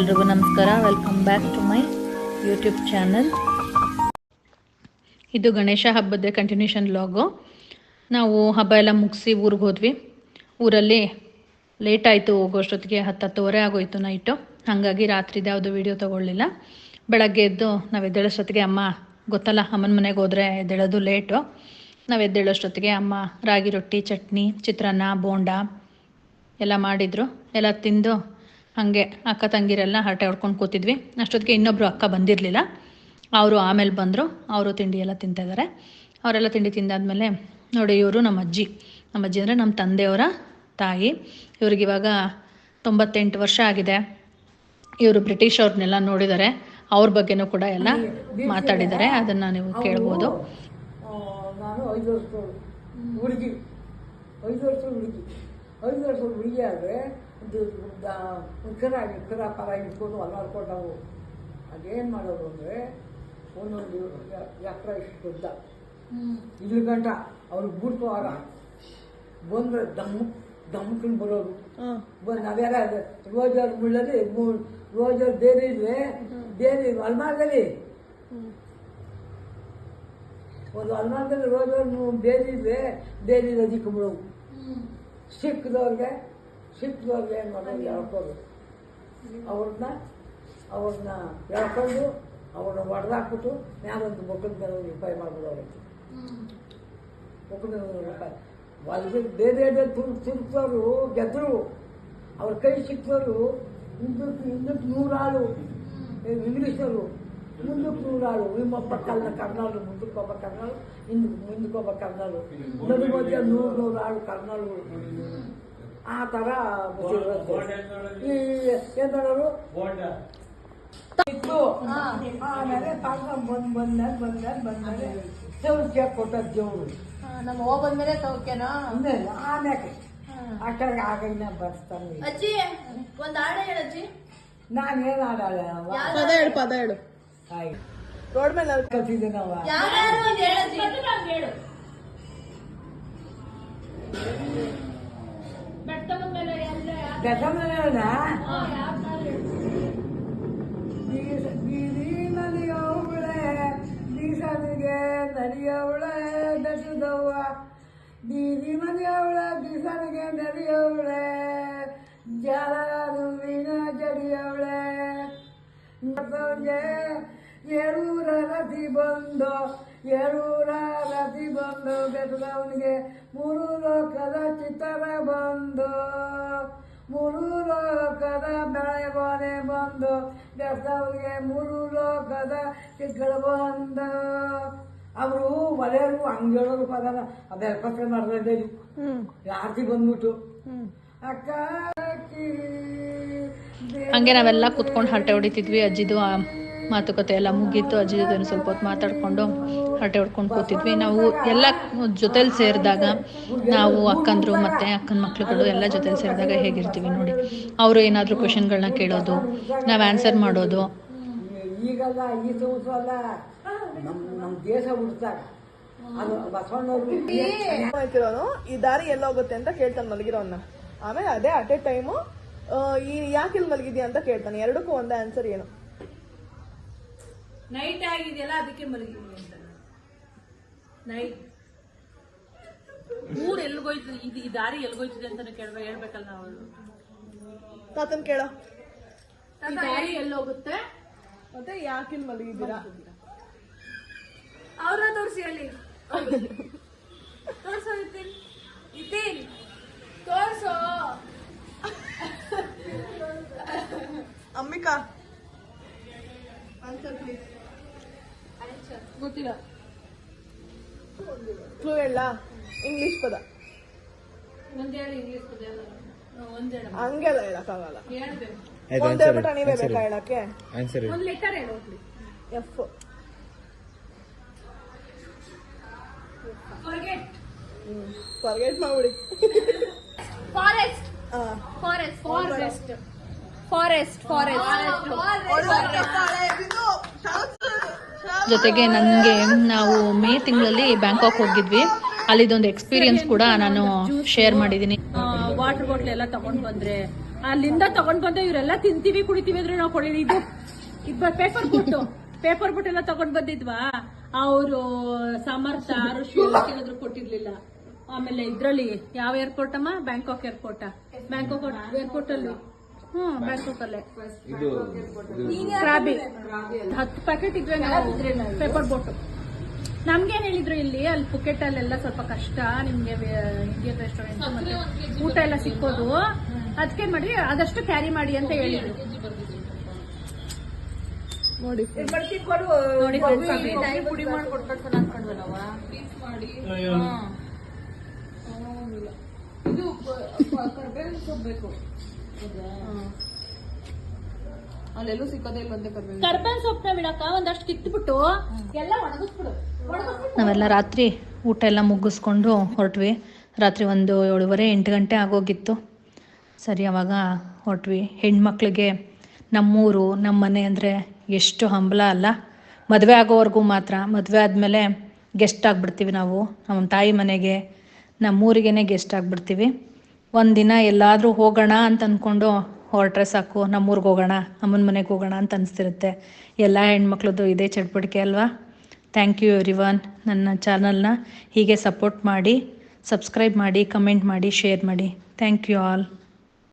ಎಲ್ರಿಗೂ ನಮಸ್ಕಾರ. Welcome back to my YouTube channel. ಇದು ಗಣೇಶ ಹಬ್ಬದ ಕಂಟಿನ್ಯೂಷನ್ ವ್ಲಾಗು. ನಾವು ಹಬ್ಬ ಎಲ್ಲ ಮುಗಿಸಿ ಊರಿಗೆ ಹೋದ್ವಿ. ಊರಲ್ಲಿ ಲೇಟ್ ಆಯಿತು, ಹೋಗೋಷ್ಟೊತ್ತಿಗೆ 10-10:30 ಆಗೋಯಿತು ನೈಟು. ಹಾಗಾಗಿ ರಾತ್ರಿದು ಯಾವುದು ವೀಡಿಯೋ ತೊಗೊಳ್ಳಿಲ್ಲ. ಬೆಳಗ್ಗೆ ಎದ್ದು ನಾವು ಎದ್ದೇಳೋಷ್ಟೊತ್ತಿಗೆ ಅಮ್ಮ ಗೊತ್ತಲ್ಲ, ಅಮ್ಮನ ಮನೆಗೆ ಹೋದರೆ ಎದ್ದೇಳೋದು ಲೇಟು. ನಾವು ಎದ್ದೇಳೋಷ್ಟೊತ್ತಿಗೆ ಅಮ್ಮ ರಾಗಿ ರೊಟ್ಟಿ, ಚಟ್ನಿ, ಚಿತ್ರಾನ್ನ, ಬೋಂಡ ಎಲ್ಲ ಮಾಡಿದರು. ಎಲ್ಲ ತಿಂದು ಹಾಗೆ ಅಕ್ಕ ತಂಗಿರೆಲ್ಲ ಹರಟೆ ಹೊಡ್ಕೊಂಡು ಕೂತಿದ್ವಿ. ಅಷ್ಟೊತ್ತಿಗೆ ಇನ್ನೊಬ್ಬರು ಅಕ್ಕ ಬಂದಿರಲಿಲ್ಲ. ಅವರು ಆಮೇಲೆ ಬಂದರು. ಅವರು ತಿಂಡಿ ಎಲ್ಲ ತಿಂತಾಯಿದ್ದಾರೆ. ಅವರೆಲ್ಲ ತಿಂಡಿ ತಿಂದಾದ್ಮೇಲೆ ನೋಡಿ, ಇವರು ನಮ್ಮ ಅಜ್ಜಿ ಅಂದರೆ ನಮ್ಮ ತಂದೆಯವರ ತಾಯಿ. ಇವ್ರಿಗಿವಾಗ 98 ವರ್ಷ ಆಗಿದೆ. ಇವರು ಬ್ರಿಟಿಷ್ ಅವ್ರನ್ನೆಲ್ಲ ನೋಡಿದ್ದಾರೆ. ಅವ್ರ ಬಗ್ಗೆನೂ ಕೂಡ ಎಲ್ಲ ಮಾತಾಡಿದ್ದಾರೆ. ಅದನ್ನು ನೀವು ಕೇಳ್ಬೋದು. ನಾನು 5 ವರ್ಷ ಹುಡುಗಿ ಆದರೆ ಕರ ಪರ ಇಟ್ಕೊಂಡು ಅಲ್ಲಾಡ್ಕೊಂಡು ನಾವು ಅದೇನು ಮಾಡೋದು ಅಂದರೆ ಒಂದೊಂದು ಎಕ್ರೆ ಇಷ್ಟು ಉದ್ದ ಇಲ್ಲಿ ಗಂಟ ಅವ್ರಿಗೆ ಬೂಟ್ವಾಗ ಬಂದರೆ ದಮ್ಮಕ್ಕಿಂಗ್ ಬರೋದು. ಬಂದು ನಾವೆಲ್ಲ ರೋಜರ್ ಮುಳ್ಳಲ್ಲಿ ರೋಜರ್ ಬೇರೆ ಅಲ್ಮಾರ್ದಲ್ಲಿ ಒಂದು ಅಲ್ಮಾರ್ದಲ್ಲಿ ರೋಜರ್ ಬೇರೆ ಅದಕ್ಕೆ ಬಿಡೋವು. ಸಿಕ್ಕದವ್ರಿಗೆ ಏನು ಮಾಡೋದು, ಎಳ್ಕೋದು. ಅವ್ರನ್ನ ಎಳ್ಕೊಂಡು ಅವ್ರನ್ನ ಹೊಡೆದಾಕ್ಬಿಟ್ಟು ನಾನೊಂದು ಮಕ್ಕಳ ಮೇಲೆ ರೂಪಾಯಿ ಮಾಡ್ಬೋದು. ಅವ್ರಿಗೆ ಮಕ್ಕಳ ಮೇಲೆ ರೂಪಾಯಿ ಹೊಲಿಗೆ ಬೇರೆ ತುರುಕ್ತವ್ರು ಗೆದ್ದರು. ಅವ್ರ ಕೈ ಸಿಕ್ತವರು ಹಿಂದಕ್ಕೆ 100 ಆಳು ಇಂಗ್ಲೀಷರು, ಮುಂದಕ್ಕೆ 100 ಆಳು. ನಿಮ್ಮಪ್ಪ ಕರ್ನಾಳು, ಮುಂದಕ್ಕೆ ಒಬ್ಬ ಕರ್ನಾಳು, ಮುಂದಕ್ಕೆ ಒಬ್ಬ ಕರ್ನಾಳು, ನಡು ಮಧ್ಯೆ 100 ಆಳು ಕರ್ನಾಳುಗಳು. ಆ ಥರ ಈ ಏನವರು ಇತ್ತು. ಆಮೇಲೆ ಬಂದ್ಮೇಲೆ ದೇವ್ರಿಗೆ ಕೊಟ್ಟದ್ದು ದೇವರು ನಮ್ಮ ಹೋಗ ಬಂದ್ಮೇಲೆ ತಗೋಕೇನೋ ಆಮ್ಯಾಕೆ ಅಷ್ಟಾಗಿ ಆಗಿನ ಬರ್ತಾನೆ. ಅಜ್ಜಿ ಒಂದ್ ಹಾಡ ಹೇಳಜ್ಜಿ. ನಾನೇನು ಆಡಾಳ ಪದ ಹೇಳು. ರೋಡ್ ಮೇಲೆ ಕಲ್ತಿದ್ದೆ ನಾವು. ಬೆಟ್ಟಮನೆಯವನ ಬೀದಿ ನಲಿಯವಳೆ ಬೀಸನಿಗೆ ನಲಿಯವಳೆ ಬೆಟ್ಟದವ್ವ. ಬೀದಿ ಮನೆಯವಳ ಬೀಸನಿಗೆ ನಲಿಯವಳೆ ಜಾಲವಿನ ಜಡಿಯವಳೆ. ಏರೂರ ರತಿ ಬಂದು ಬೆಟ್ಟದವನಿಗೆ 3 ಲೋಕದ ಚಿತ್ತರ ಬಂದು 3 ಲೋಕದ ಬೆಳೆಗೊನೆ ಬಂದು ಬೆಟ್ಟದವನಿಗೆ 3 ಲೋಕದ ಚಿಕ್ಕಳು ಬಂದು. ಅವರು ಒಲೆಯರು ಹಂಗೆ ಹೇಳೋದು ಪದನ ಅದೆಲ್ಲ ಪತ್ರ ಮಾಡಿದ್ರೆ ಆರ್ತಿ ಬಂದ್ಬಿಟ್ಟು ಅಕ್ಕ ಹಂಗೆ ನಾವೆಲ್ಲ ಕೂತ್ಕೊಂಡು ಹರಟೆ ಹೊಡಿತಿದ್ವಿ. ಅಜ್ಜಿದು ಮಾತುಕತೆ ಎಲ್ಲ ಮುಗೀತು. ಅಜ್ಜಿ ಜೊತೆ ಸ್ವಲ್ಪ ಹೊತ್ತು ಮಾತಾಡ್ಕೊಂಡು ಹರಟೆ ಹೊಡ್ಕೊಂಡು ಕೂತಿದ್ವಿ. ನಾವು ಎಲ್ಲ ಜೊತೆಲಿ ಸೇರಿದಾಗ, ನಾವು ಅಕ್ಕಂದ್ರು ಮತ್ತು ಅಕ್ಕನ ಮಕ್ಳುಗಳು ಎಲ್ಲ ಜೊತೆಲಿ ಸೇರಿದಾಗ ಹೇಗಿರ್ತೀವಿ ನೋಡಿ. ಅವರು ಏನಾದರೂ ಕ್ವೆಶನ್ಗಳನ್ನ ಕೇಳೋದು, ನಾವು ಆನ್ಸರ್ ಮಾಡೋದು. ಈಗಲ್ಲ ಈ ಸಂವತ್ಸರ ನಮ್ಮ ದೇಶ ಹುಡ್ತಾರೆ. ಅದು ಬಸವಣ್ಣವ್ರು ಈ ದಾರಿ ಎಲ್ಲೋಗುತ್ತೆ ಅಂತ ಕೇಳ್ತಾನೆ ಮಲಗಿರೋನ್ನ. ಆಮೇಲೆ ಅದೇ ಅಟ್ ಎ ಟೈಮು ಈ ಯಾಕೆ ಇಲ್ಲಿ ಮಲಗಿದ್ಯಾ ಅಂತ ಕೇಳ್ತಾನೆ. ಎರಡಕ್ಕೂ ಒಂದೇ ಆನ್ಸರ್ ಏನು? ನೈಟ್ ಆಗಿದೆಯಲ್ಲ ಅದಕ್ಕೆ ಮಲಗಿದ್ದೀನಿ ಅಂತ. ನೈಟ್ ಊರ್ ಎಲ್ಗೋಯ್ತು, ಈ ದಾರಿ ಎಲ್ಗೋಯ್ತಿದೆ ಅಂತ ಹೇಳ್ಬೇಕಲ್ಲ ನಾವು. ತಾತನ್ ಕೇಳೋ, ಈ ದಾರಿ ಎಲ್ಲೋಗುತ್ತೆ ಮತ್ತೆ ಯಾಕೆ ಇಲ್ಲಿ ಮಲಗಿದ್ದೀರಾ? ಅವ್ರನ್ನ ತೋರಿಸಿ ಅಲ್ಲಿ ತೋರ್ಸೋ ಇದ್ದೀನಿ ತೋರ್ಸೋ. Ambika answer please. ಗೊತ್ತಿಲ್ಲ. ಕ್ಲೂ ಹೇಳ. ಇಂಗ್ಲಿಷ್ ಪದ ಒಂದೇಳು ಇಂಗ್ಲಿಷ್ ಪದ ಒಂದೇಳು ಹಂಗೆಲ್ಲ ಹೇಳಕ್ಕಾಗಲ್ಲ. ಹೇಳ್ಬೇಕು. ಒಂದ್ ಹೇಳ್ಬಿಟ್ಟು ನೀವೇ ಬೇಕಾ ಹೇಳಕ್ಕೆ? ಒಂದ್ ಲೆಟರ್ ಹೇಳು. ಎಫ್. ಫರ್ಗೆಟ್ ಮಾಡ್ಬಿಡಿ. ಫಾರೆಸ್ಟ್ ಜೊತೆಗೆ ನನಗೆ ನಾವು ಮೇ ತಿಂಗಳಲ್ಲಿ ಬ್ಯಾಂಕಾಕ್ ಹೋಗಿದ್ವಿ. ಅಲ್ಲಿದೊಂದು ಎಕ್ಸ್ಪೀರಿಯನ್ಸ್ ಕೂಡ ನಾನು ಶೇರ್ ಮಾಡಿದ್ದೀನಿ. ವಾಟರ್ ಬಾಟ್ಲ್ ಎಲ್ಲ ತಗೊಂಡು ಬಂದ್ರೆ ಅಲ್ಲಿಂದ ತಗೊಂಡ್ ಬಂದ ಇವರೆಲ್ಲ ತಿಂತೀವಿ ಕುಡಿತೀವಿ ಅಂದ್ರೆ ನಾವು ಕೊಳ್ಳಿ ಇದು ಪೇಪರ್ ಬುಟ್ ಎಲ್ಲ ತಗೊಂಡ್ ಬಂದಿದ್ವಾ. ಅವರು ಸಮರ್ಥ ಋಷಿ ಏನಾದ್ರು ಕೊಟ್ಟಿರ್ಲಿಲ್ಲ. ಆಮೇಲೆ ಇದ್ರಲ್ಲಿ ಯಾವ ಏರ್ಪೋರ್ಟ್ ಅಮ್ಮ? ಬ್ಯಾಂಕಾಕ್ ಏರ್ಪೋರ್ಟ್ ಏರ್ಪೋರ್ಟ್ ಅಲ್ಲಿ ಬ್ಯಾಂಕಾಕ್ ಅಲ್ಲೇ ಕ್ರಾಬಿ 10 ಪ್ಯಾಕೆಟ್ ಇದ್ವಿ ಪೇಪರ್ ಬೋಟ್. ನಮ್ಗೇನ್ ಹೇಳಿದ್ರು ಇಲ್ಲಿ ಅಲ್ಲಿ ಪುಕೆಟ್ ಅಲ್ಲೆಲ್ಲ ಸ್ವಲ್ಪ ಕಷ್ಟ ನಿಮ್ಗೆ ಇಂಡಿಯನ್ ರೆಸ್ಟೋರೆಂಟ್ ಮತ್ತೆ ಊಟ ಎಲ್ಲ ಸಿಕ್ಕೋದು, ಅದಕ್ಕೇನ್ ಮಾಡಿ ಆದಷ್ಟು ಕ್ಯಾರಿ ಮಾಡಿ ಅಂತ ಹೇಳಿದ್ರು. ನೋಡಿ ನೋಡಿ ಪುಡಿ ಮಾಡ್ಕೊಡ್ಬೇಕು ಅನ್ಕೊಂಡ್ವಲ್ಲವ ಪೀಸ್ ಮಾಡಿ. ಇದು ಕರ್ಬೇವಿನ ಸೊಪ್ಪು ಬೇಕು. ಅಲ್ಲೆಲ್ಲೂ ಸಿಕ್ಕೋದೇ ಇಲ್ಲ ಒಂದೇ ಕರ್ಬೇವಿನ ಸೊಪ್ಪನ್ನ ಬಿಡಕ್ಕ ಒಂದಷ್ಟು ಕಿತ್ಬಿಟ್ಟು ಎಲ್ಲ ಒಣಗಿಸ್ಬಿಡು. ನಾವೆಲ್ಲ ರಾತ್ರಿ ಊಟ ಎಲ್ಲ ಮುಗಿಸ್ಕೊಂಡು ಹೊರಟ್ವಿ. ರಾತ್ರಿ 7:30 8 ಗಂಟೆ ಆಗೋಗಿತ್ತು. ಸರಿ ಅವಾಗ ಹೊರಟ್ವಿ. ಹೆಣ್ಮಕ್ಳಿಗೆ ನಮ್ಮೂರು ನಮ್ಮ ಮನೆ ಅಂದರೆ ಎಷ್ಟು ಹಂಬಲ ಅಲ್ಲ. ಮದುವೆ ಆಗೋವರೆಗೂ ಮಾತ್ರ, ಮದುವೆ ಆದಮೇಲೆ ಗೆಸ್ಟ್ ಆಗಿಬಿಡ್ತೀವಿ ನಾವು ನಮ್ಮ ತಾಯಿ ಮನೆಗೆ, ನಮ್ಮೂರಿಗೇ ಗೆಸ್ಟ್ ಆಗಿಬಿಡ್ತೀವಿ. ಒಂದಿನ ಎಲ್ಲಾದರೂ ಹೋಗೋಣ ಅಂತ ಅಂದ್ಕೊಂಡು ಹೊರಟ್ರೆ ಸಾಕು, ನಮ್ಮೂರಿಗೆ ಹೋಗೋಣ, ಅಮ್ಮನ ಮನೆಗೆ ಹೋಗೋಣ ಅಂತ ಅನಿಸ್ತಿರುತ್ತೆ. ಎಲ್ಲ ಹೆಣ್ಮಕ್ಳದ್ದು ಇದೇ ಚಟುವಟಿಕೆ ಅಲ್ವಾ. Thank you everyone. ನನ್ನ ಚಾನಲ್ನ ಹೀಗೆ ಸಪೋರ್ಟ್ ಮಾಡಿ, ಸಬ್ಸ್ಕ್ರೈಬ್ ಮಾಡಿ, ಕಮೆಂಟ್ ಮಾಡಿ, ಶೇರ್ ಮಾಡಿ. Thank you all.